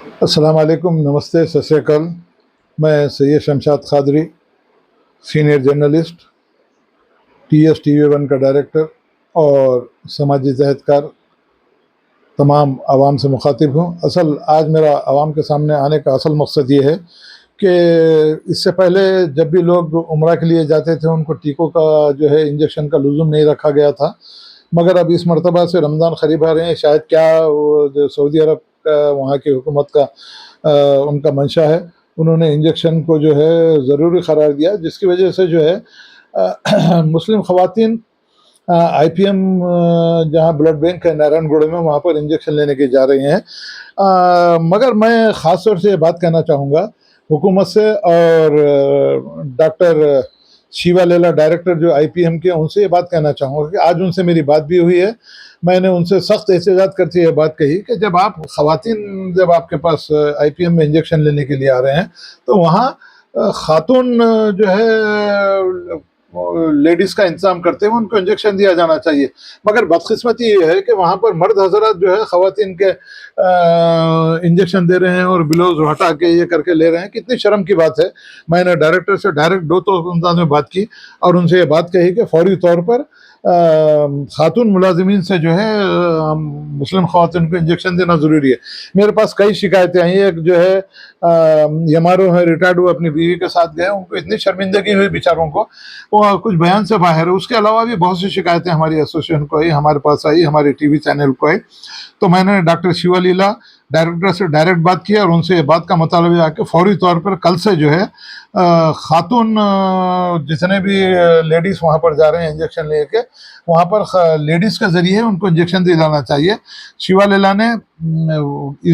अस्सलाम वालेकुम, नमस्ते, सत श्री अकाल। मैं Syed Shamshad Qadri, senior journalist, TS TV1 का डायरेक्टर और समाजी जहदकार तमाम आवाम से मुखातिब हूँ। आज मेरा आवाम के सामने आने का असल मकसद ये है कि इससे पहले जब भी लोग उम्रा के लिए जाते थे उनको टीकों का जो है इंजेक्शन का लुज़ुम नहीं रखा गया था, मगर अब इस मरतबा से रमज़ान क़रीब आ रहे हैं, शायद क्या वो जो सऊदी अरब का वहाँ की हुकूमत का उनका मंशा है, उन्होंने इंजेक्शन को जो है ज़रूरी करार दिया, जिसकी वजह से जो है मुस्लिम ख़वातीन IPM जहाँ ब्लड बैंक है नारायणगढ़ में, वहाँ पर इंजेक्शन लेने के जा रही हैं। मगर मैं ख़ास तौर से ये बात कहना चाहूँगा हुकूमत से और डॉक्टर शिवा लेला डायरेक्टर जो IPM के, उनसे ये बात कहना चाहूँगा कि आज उनसे मेरी बात भी हुई है। मैंने उनसे सख्त एहतजाज करते ये बात कही कि जब आप ख़वातीन जब आपके पास IPM में इंजेक्शन लेने के लिए आ रहे हैं तो वहाँ ख़ातून जो है लेडीज़ का इंतज़ाम करते हुए उनको इंजेक्शन दिया जाना चाहिए, मगर बदकिस्मती ये है कि वहाँ पर मर्द हज़रात जो है ख़वातीन के इंजेक्शन दे रहे हैं और ब्लाउज हटा के ये करके ले रहे हैं। कितनी शर्म की बात है। मैंने डायरेक्टर से डायरेक्ट दो तो अंदाज में बात की और उनसे ये बात कही कि फौरी तौर पर खातून मुलाजिमीन से जो है मुस्लिम ख़वातीन को इंजेक्शन देना ज़रूरी है। मेरे पास कई शिकायतें आई। एक जो है यमारो है, रिटायर्ड हुए, अपनी बीवी के साथ गए, उनको इतनी शर्मिंदगी हुई बेचारों को, वो कुछ बयान से बाहर है। उसके अलावा भी बहुत सी शिकायतें हमारी एसोसिएशन को आई, हमारे पास आई, हमारे TV चैनल को आई। तो मैंने डॉक्टर शिवा लीला डायरेक्टर से डायरेक्ट बात की और उनसे ये बात का मुतालबा आके फौरी तौर पर कल से जो है खातून जितने भी लेडीज़ वहाँ पर जा रहे हैं इंजेक्शन लेके, वहाँ पर लेडीज़ के ज़रिए उनको इंजेक्शन दिलाना चाहिए। शिवा लीला ने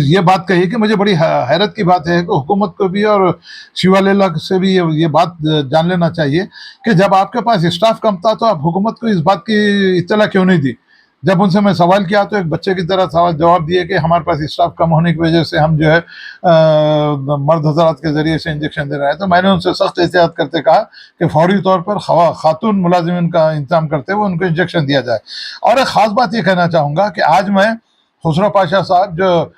ये बात कही कि मुझे बड़ी हैरत की बात है कि हुकूमत को भी और शिवा लीला से भी ये बात जान लेना चाहिए कि जब आपके पास स्टाफ कम था तो आप हुकूमत को इस बात की इत्तला क्यों नहीं दी। जब उनसे मैं सवाल किया तो एक बच्चे की तरह सवाल जवाब दिए कि हमारे पास स्टाफ कम होने की वजह से हम जो है मर्द हज़रात के ज़रिए से इंजेक्शन दे रहे हैं। तो मैंने उनसे सख्त एहतियात करते कहा कि फौरी तौर पर खातून मुलाजिमिन का इंतजाम करते हुए उनको इंजेक्शन दिया जाए। और एक ख़ास बात ये कहना चाहूँगा कि आज मैं खुसरो पाशा साहब जो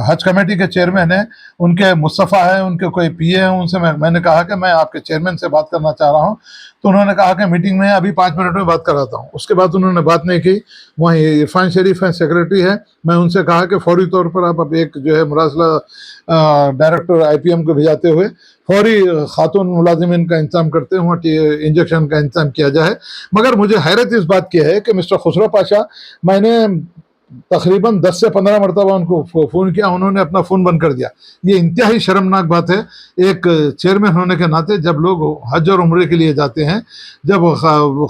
हज कमेटी के चेयरमैन हैं, उनके मुस्तफ़ा है, उनके कोई PA हैं, उनसे मैंने कहा कि मैं आपके चेयरमैन से बात करना चाह रहा हूं। तो उन्होंने कहा कि मीटिंग में अभी 5 मिनट में बात कराता हूं। उसके बाद उन्होंने बात नहीं की। वहीं इरफान शरीफ हैं, सेक्रेटरी है, मैं उनसे कहा कि फौरी तौर पर आप अब एक जो है मुरासला डायरेक्टर IPM को भिजाते हुए फौरी खातून मुलाजिमिन का इंतजाम करते हुए इंजेक्शन का इंतजाम किया जाए। मगर मुझे हैरत इस बात की है कि मिस्टर खुसरो पाशा, मैंने तकरीबन 10 से 15 मरतबा उनको फ़ोन किया, उन्होंने अपना फ़ोन बंद कर दिया। ये इंतहाई शर्मनाक बात है एक चेयरमैन होने के नाते। जब लोग हज और उम्रे के लिए जाते हैं, जब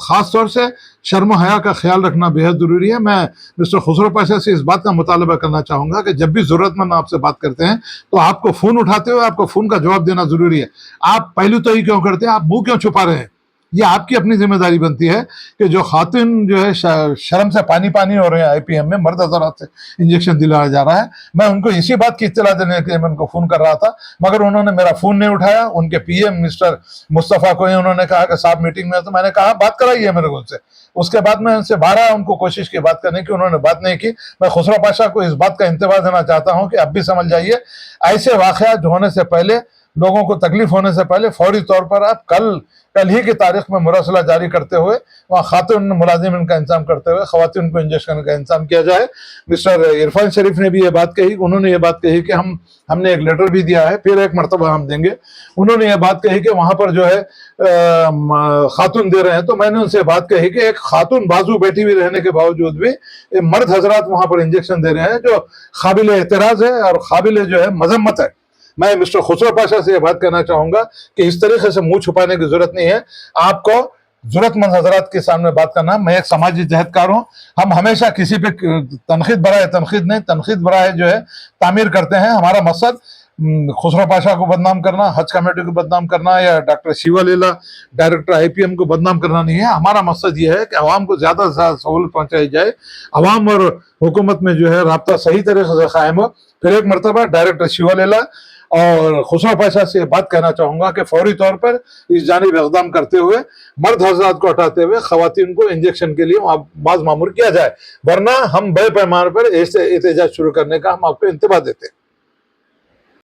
ख़ास तौर से शर्म हया का ख्याल रखना बेहद ज़रूरी है। मैं मिस्टर खुसरो पाशा से इस बात का मुतालबा करना चाहूँगा कि जब भी ज़रूरतमंद आपसे बात करते हैं तो आपको फ़ोन उठाते हुए आपको फ़ोन का जवाब देना ज़रूरी है। आप पहलू तो ही क्यों करते हैं, आप मुँह क्यों छुपा रहे हैं? ये आपकी अपनी जिम्मेदारी बनती है कि जो खातून जो है शर्म से पानी पानी हो रहे हैं IPM में, मर्द हज़रात से इंजेक्शन दिलाया जा रहा है। मैं उनको इसी बात की इत्तला देने के लिए मैं उनको फ़ोन कर रहा था, मगर उन्होंने मेरा फ़ोन नहीं उठाया। उनके PA मिस्टर मुस्तफ़ा को ही उन्होंने कहा कि साहब मीटिंग में है। तो मैंने कहा बात कराइए मेरे को उनसे। उसके बाद मैं उनसे 12 उनको कोशिश की बात करने की, उन्होंने बात नहीं की। मैं खुसरो पाशा को इस बात का इंतबाह देना चाहता हूँ कि अब भी समझ जाइए, ऐसे वाक़यात होने से पहले, लोगों को तकलीफ होने से पहले फौरी तौर पर आप कल ही की तारीख में मुरसला जारी करते हुए वहाँ खातून मुलाजिमिन का इंतजाम करते हुए ख़वातीन को इंजेक्शन का इंतजाम किया जाए। मिस्टर इरफान शरीफ ने भी ये बात कही, उन्होंने ये बात कही कि हमने एक लेटर भी दिया है, फिर एक मरतबा हम देंगे। उन्होंने ये बात कही कि वहाँ पर जो है खातून दे रहे हैं। तो मैंने उनसे बात कही कि एक खातून बाजू बैठी हुई रहने के बावजूद भी मर्द हज़रात वहाँ पर इंजेक्शन दे रहे हैं, जो काबिल एतराज़ है और काबिल जो है मजम्मत है। मैं मिस्टर खुसरो पाशा से ये बात कहना चाहूँगा कि इस तरीके से मुंह छुपाने की ज़रूरत नहीं है। आपको ज़रूरतमंद हज़रात के सामने बात करना। मैं एक समाजी जहदकार हूँ। हम हमेशा किसी पे तनखीद बराए जो है तामीर करते हैं। हमारा मकसद खुसरो पाशा को बदनाम करना, हज कमेटी को बदनाम करना या डॉक्टर शिवा लीला डायरेक्टर IPM को बदनाम करना नहीं है। हमारा मकसद ये है कि आवाम को ज़्यादा से ज़्यादा सहूलत पहुँचाई जाए, आवाम और हुकूमत में जो है राब्ता सही तरीके से कायम हो। फिर एक मरतबा डायरेक्टर शिवा लीला और खुसरो पाशा से बात कहना चाहूँगा कि फौरी तौर पर इस जानिब इक़दाम करते हुए मर्द हज़रात को हटाते हुए ख़वातीन को इंजेक्शन के लिए बाज़ मामूर किया जाए, वरना हम बड़े पैमाने पर ऐसे एहतजाज शुरू करने का हम आपको इंतबाह देते हैं।